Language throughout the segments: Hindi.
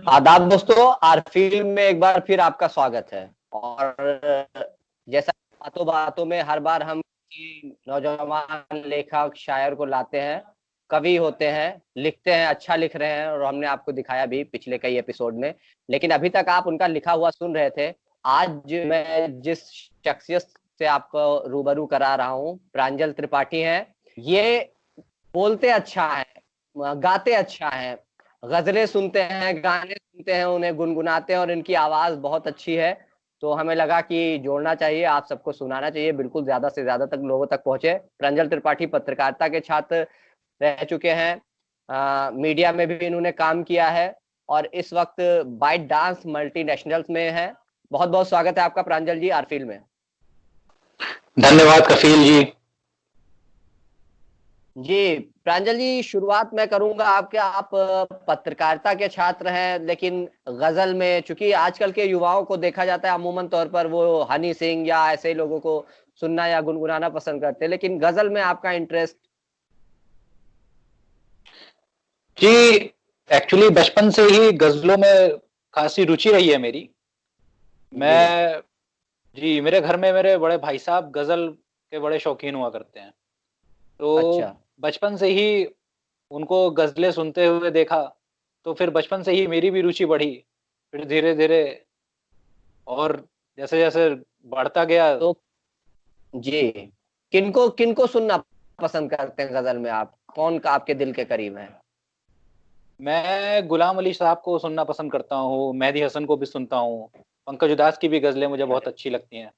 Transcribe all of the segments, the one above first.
आदाब दोस्तों, आरफील में एक बार फिर आपका स्वागत है। और जैसा बातों बातों में हर बार हम किसी नौजवान लेखक शायर को लाते हैं, कवि होते हैं, लिखते हैं, अच्छा लिख रहे हैं और हमने आपको दिखाया भी पिछले कई एपिसोड में। लेकिन अभी तक आप उनका लिखा हुआ सुन रहे थे। आज मैं जिस शख्सियत से आपको रूबरू करा रहा हूँ, प्रांजल त्रिपाठी हैं। ये बोलते अच्छा है, गाते अच्छा है, गजलें सुनते हैं, गाने सुनते हैं, उन्हें गुनगुनाते हैं और इनकी आवाज बहुत अच्छी है। तो हमें लगा कि जोड़ना चाहिए, आप सबको सुनाना चाहिए, बिल्कुल ज्यादा से ज्यादा तक लोगों तक पहुंचे। प्रांजल त्रिपाठी पत्रकारिता के छात्र रह चुके हैं, मीडिया में भी इन्होंने काम किया है और इस वक्त बाइट डांस मल्टीनेशनल्स में है। बहुत बहुत स्वागत है आपका प्रांजल जी आरफील में। धन्यवाद कफील जी। जी प्रांजल जी, शुरुआत मैं करूंगा आपके। आप पत्रकारिता के छात्र हैं, लेकिन गजल में चूंकि आजकल के युवाओं को देखा जाता है अमूमन तौर पर वो हनी सिंह या ऐसे लोगों को सुनना या गुनगुनाना पसंद करते हैं, लेकिन गजल में आपका इंटरेस्ट? जी, एक्चुअली बचपन से ही गजलों में खासी रुचि रही है मेरी। जी। मैं जी, मेरे घर में मेरे बड़े भाई साहब गजल के बड़े शौकीन हुआ करते हैं। अच्छा। तो बचपन से ही उनको गजलें सुनते हुए देखा, तो फिर बचपन से ही मेरी भी रुचि बढ़ी। फिर धीरे-धीरे और जैसे-जैसे बढ़ता गया। तो जी, किनको किनको सुनना पसंद करते हैं गजल में? आप कौन का आपके दिल के करीब है? मैं गुलाम अली साहब को सुनना पसंद करता हूँ, मेहदी हसन को भी सुनता हूँ, पंकज उधास की भी गजलें मुझे बहुत अच्छी लगती हैं।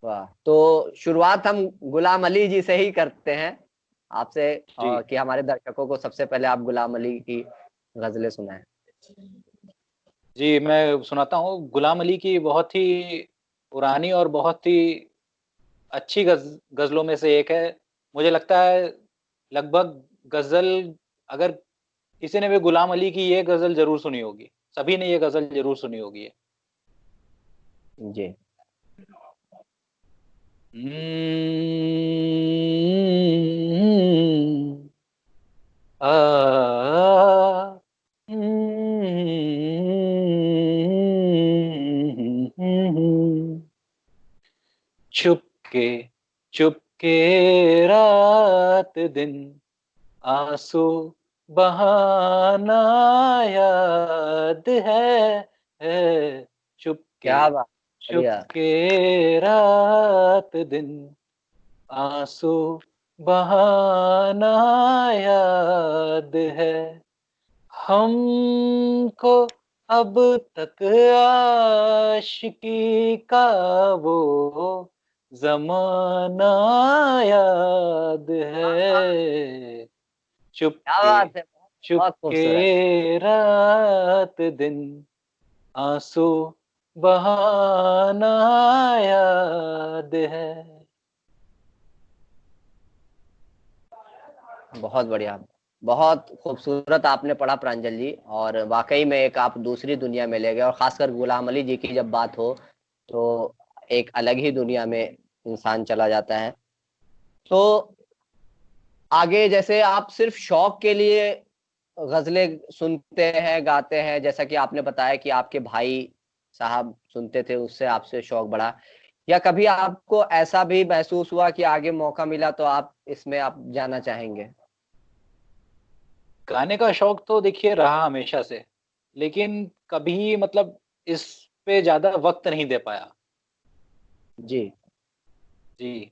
वाह, तो शुरुआत हम गुलाम अली जी से ही करते हैं आपसे, जी। कि हमारे दर्शकों को सबसे पहले आप गुलाम अली की गजलें सुनाएं। जी, मैं सुनाता हूँ। गुलाम अली की बहुत ही पुरानी और बहुत ही अच्छी गज़लों में से एक है। मुझे लगता है लगभग गज़ल, अगर किसी ने भी गुलाम अली की ये गज़ल ज़रूर सुनी होगी। सभी ने ये गज़ल ज़रूर सुनी होगी। जी। हम्म, आ, चुपके चुपके रात दिन आंसू बहाना याद है चुपके क्या बात, बढ़िया। चुपके रात दिन आंसू बहाना याद है हमको अब तक आशिकी का वो जमाना याद है क्या चुपके बात है, बहुत बहुत चुपके खूबसूरत। रात दिन आंसू बहाना याद है। बहुत बढ़िया, बहुत खूबसूरत आपने पढ़ा प्रांजल जी, और वाकई में एक आप दूसरी दुनिया में ले गए। और खासकर गुलाम अली जी की जब बात हो तो एक अलग ही दुनिया में इंसान चला जाता है। तो आगे, जैसे आप सिर्फ शौक के लिए गजलें सुनते हैं, गाते हैं, जैसा कि आपने बताया कि आपके भाई साहब सुनते थे, उससे आपसे शौक बढ़ा, या कभी आपको ऐसा भी महसूस हुआ कि आगे मौका मिला तो आप इसमें आप जाना चाहेंगे? गाने का शौक तो देखिए रहा हमेशा से, लेकिन कभी मतलब इस पे ज़्यादा वक़्त नहीं दे पाया। जी। जी,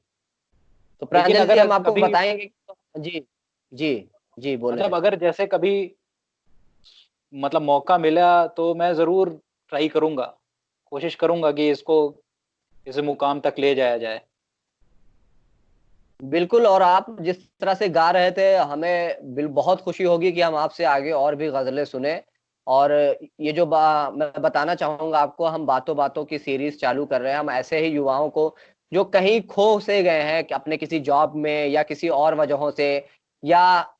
तो लेकिन प्रांजल जी, अगर हम आपको कभी बताएंगे जी। जी। जी बोले। मतलब अगर जैसे कभी मतलब मौका मिला तो मैं ज़रूर ट्राई करूँगा, कोशिश करूँगा कि इसको इस मुकाम तक ले जाया जाए। बिल्कुल, और आप जिस तरह से गा रहे थे, हमें बहुत खुशी होगी कि हम आपसे आगे और भी गजलें सुने। और ये जो मैं बताना चाहूंगा आपको, हम बातों बातों की सीरीज चालू कर रहे हैं। हम ऐसे ही युवाओं को जो कहीं खो से गए हैं कि अपने किसी जॉब में या किसी और वजहों से, या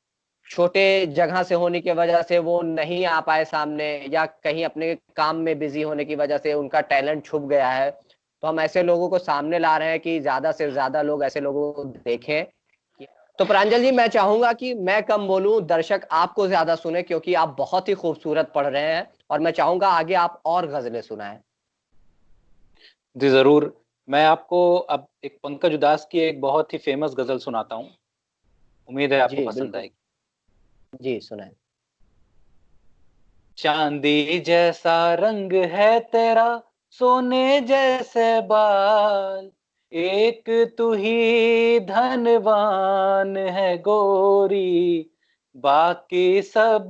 छोटे जगह से होने की वजह से वो नहीं आ पाए सामने, या कहीं अपने काम में बिजी होने की वजह से उनका टैलेंट छुप गया है, तो हम ऐसे लोगों को सामने ला रहे हैं कि ज्यादा से ज्यादा लोग ऐसे लोगों को देखें। तो प्रांजल जी, मैं चाहूंगा कि मैं कम बोलूं, दर्शक आपको ज्यादा सुने, क्योंकि आप बहुत ही खूबसूरत पढ़ रहे हैं, और मैं चाहूंगा आगे आप और गजलें सुनाएं। जी जरूर। मैं आपको अब एक पंकज उधास की एक बहुत ही फेमस गजल सुनाता हूँ, उम्मीद है आपको जी पसंद बिल्कुल। आएगी। जी सुनाएं। चांदी जैसा रंग है तेरा, सोने जैसे बाल, एक तू ही धनवान है गोरी, बाकी सब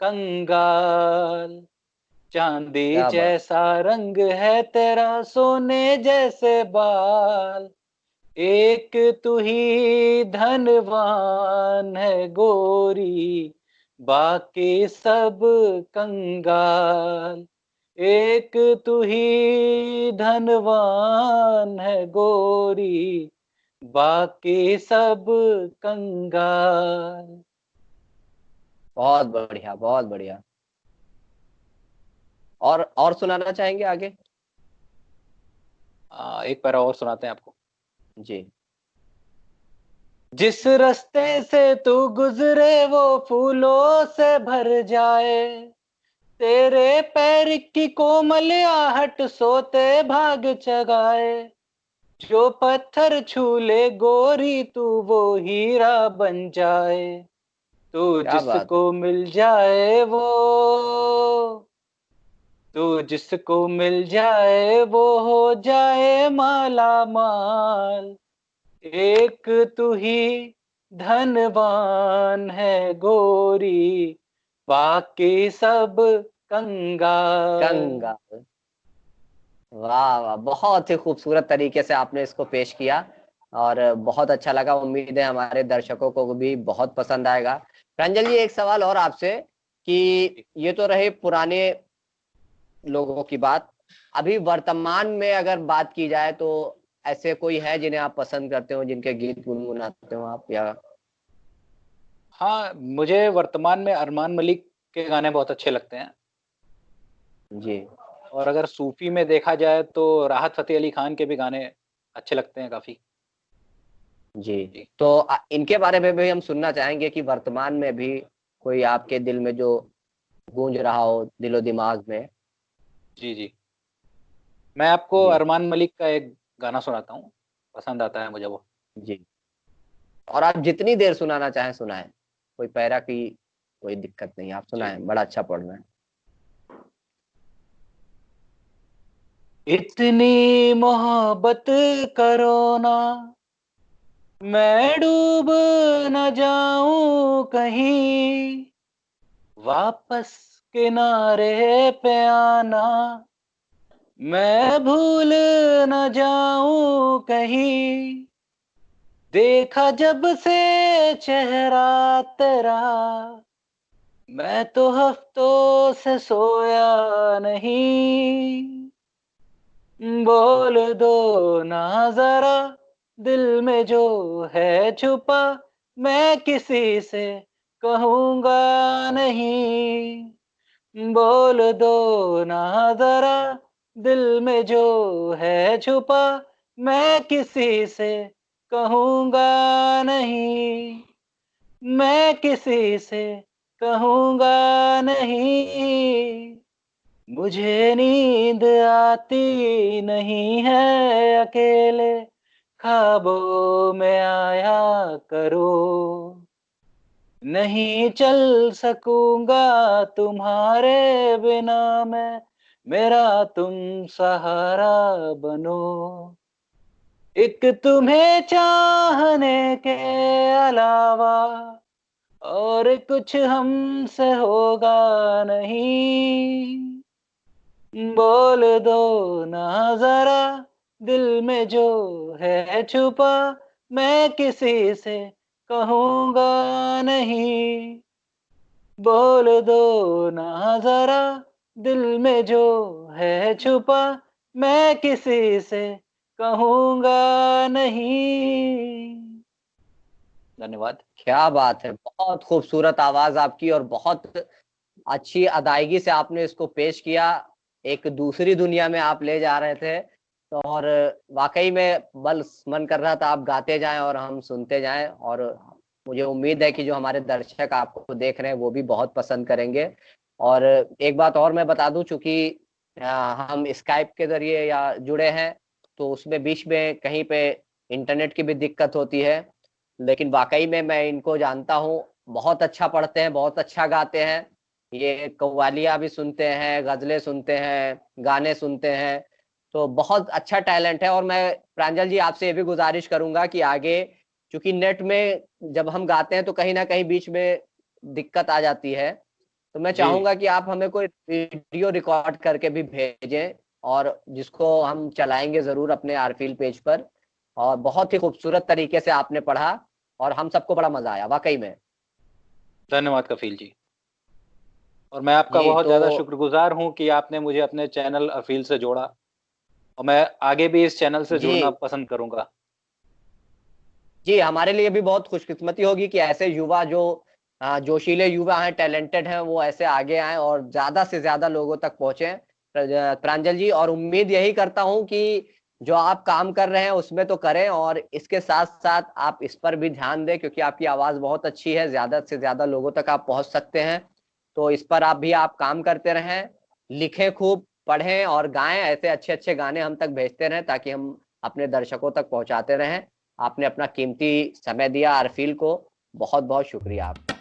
कंगाल। चांदी क्या बात। जैसा रंग है तेरा, सोने जैसे बाल, एक तू ही धनवान है गोरी, बाकी सब कंगाल। एक तू ही धनवान है गोरी, बाकी सब कंगाल। बहुत बढ़िया, बहुत बढ़िया। और सुनाना चाहेंगे आगे? एक पैरा और सुनाते हैं आपको। जी। जिस रास्ते से तू गुजरे वो फूलों से भर जाए, तेरे पैर की कोमल आहट सोते भाग जगाए। जो पत्थर छू ले गोरी तू वो हीरा बन जाए, तू क्या बात है। जिसको मिल जाए वो, तू जिसको मिल जाए वो हो जाए माला माल। एक तू ही धनवान है गोरी, बाकी सब कंगाल। कंगाल। वाह वाह, बहुत ही खूबसूरत तरीके से आपने इसको पेश किया, और बहुत अच्छा लगा। उम्मीद है हमारे दर्शकों को भी बहुत पसंद आएगा। प्रांजल जी, एक सवाल और आपसे, कि ये तो रहे पुराने लोगों की बात, अभी वर्तमान में अगर बात की जाए तो ऐसे कोई है जिन्हें आप पसंद करते हो, जिनके गीत गुनगुनाते हो आप, या? हाँ, मुझे वर्तमान में अरमान मलिक के गाने बहुत अच्छे लगते हैं। जी। और अगर सूफी में देखा जाए तो राहत फतेह अली खान के भी गाने अच्छे लगते हैं काफी। जी। जी। तो इनके बारे में भी हम सुनना चाहेंगे, कि वर्तमान में भी कोई आपके दिल में जो गूंज रहा हो, दिलो दिमाग में। जी जी। मैं आपको जी। अरमान मलिक का एक गाना सुनाता हूँ, पसंद आता है मुझे वो। जी। और आप जितनी देर सुनाना चाहें सुनाएं, कोई पैरा की कोई दिक्कत नहीं, आप जी। सुनाएं, बड़ा अच्छा पढ़ रहे हैं। इतनी मोहब्बत करो ना, मैं डूब न जाऊं कहीं, वापस किनारे पे आना, मैं भूल न जाऊं कहीं। देखा जब से चेहरा तेरा, मैं तो हफ्तों से सोया नहीं। बोल दो ना जरा, दिल में जो है छुपा, मैं किसी से कहूंगा नहीं। बोल दो ना जरा, दिल में जो है छुपा, मैं किसी से कहूंगा नहीं। मैं किसी से कहूंगा नहीं। मुझे नींद आती नहीं है अकेले, ख्वाबों में आया करो। नहीं चल सकूंगा तुम्हारे बिना मैं, मेरा तुम सहारा बनो। एक तुम्हें चाहने के अलावा और कुछ हमसे होगा नहीं। बोल दो ना जरा, दिल में जो है छुपा, मैं किसी से कहूंगा नहीं। बोल दो ना जरा, दिल में जो है छुपा, मैं किसी से कहूंगा नहीं। धन्यवाद। क्या बात है, बहुत खूबसूरत आवाज आपकी, और बहुत अच्छी अदायगी से आपने इसको पेश किया। एक दूसरी दुनिया में आप ले जा रहे थे, तो और वाकई में बल मन कर रहा था आप गाते जाएं और हम सुनते जाएं, और मुझे उम्मीद है कि जो हमारे दर्शक आपको देख रहे हैं वो भी बहुत पसंद करेंगे। और एक बात और मैं बता दूं, चूंकि हम स्काइप के जरिए या जुड़े हैं, तो उसमें बीच में कहीं पे इंटरनेट की भी दिक्कत होती है, लेकिन वाकई में मैं इनको जानता हूँ, बहुत अच्छा पढ़ते हैं, बहुत अच्छा गाते हैं। ये कव्वालियाँ भी सुनते हैं, गजलें सुनते हैं, गाने सुनते हैं, तो बहुत अच्छा टैलेंट है। और मैं प्रांजल जी आपसे ये भी गुजारिश करूंगा कि आगे, क्योंकि नेट में जब हम गाते हैं तो कहीं ना कहीं बीच में दिक्कत आ जाती है, तो मैं जी चाहूंगा कि आप हमें कोई वीडियो रिकॉर्ड करके भी भेजें, और जिसको हम चलाएंगे जरूर अपने आरफील पेज पर। और बहुत ही खूबसूरत तरीके से आपने पढ़ा, और हम सबको बड़ा मजा आया वाकई में। धन्यवाद कफील जी। और मैं आपका जी बहुत तो ज़्यादा शुक्रगुजार हूँ कि आपने मुझे अपने चैनल अफ़ील से जोड़ा, और मैं आगे भी इस चैनल से जुड़ना जी पसंद करूँगा। जी, हमारे लिए भी बहुत खुशकिस्मती होगी कि ऐसे युवा जो जोशीले युवा हैं, टैलेंटेड हैं, वो ऐसे आगे आए और ज्यादा से ज्यादा लोगों तक पहुंचे। प्रांजल जी, और उम्मीद यही करता हूं कि जो आप काम कर रहे हैं उसमें तो करें, और इसके साथ साथ आप इस पर भी ध्यान दें, क्योंकि आपकी आवाज बहुत अच्छी है, ज्यादा से ज्यादा लोगों तक आप पहुंच सकते हैं। तो इस पर आप काम करते रहें, लिखें खूब, पढ़ें और गाएं, ऐसे अच्छे अच्छे गाने हम तक भेजते रहें ताकि हम अपने दर्शकों तक पहुंचाते रहें। आपने अपना कीमती समय दिया आरफील को, बहुत बहुत शुक्रिया आपका।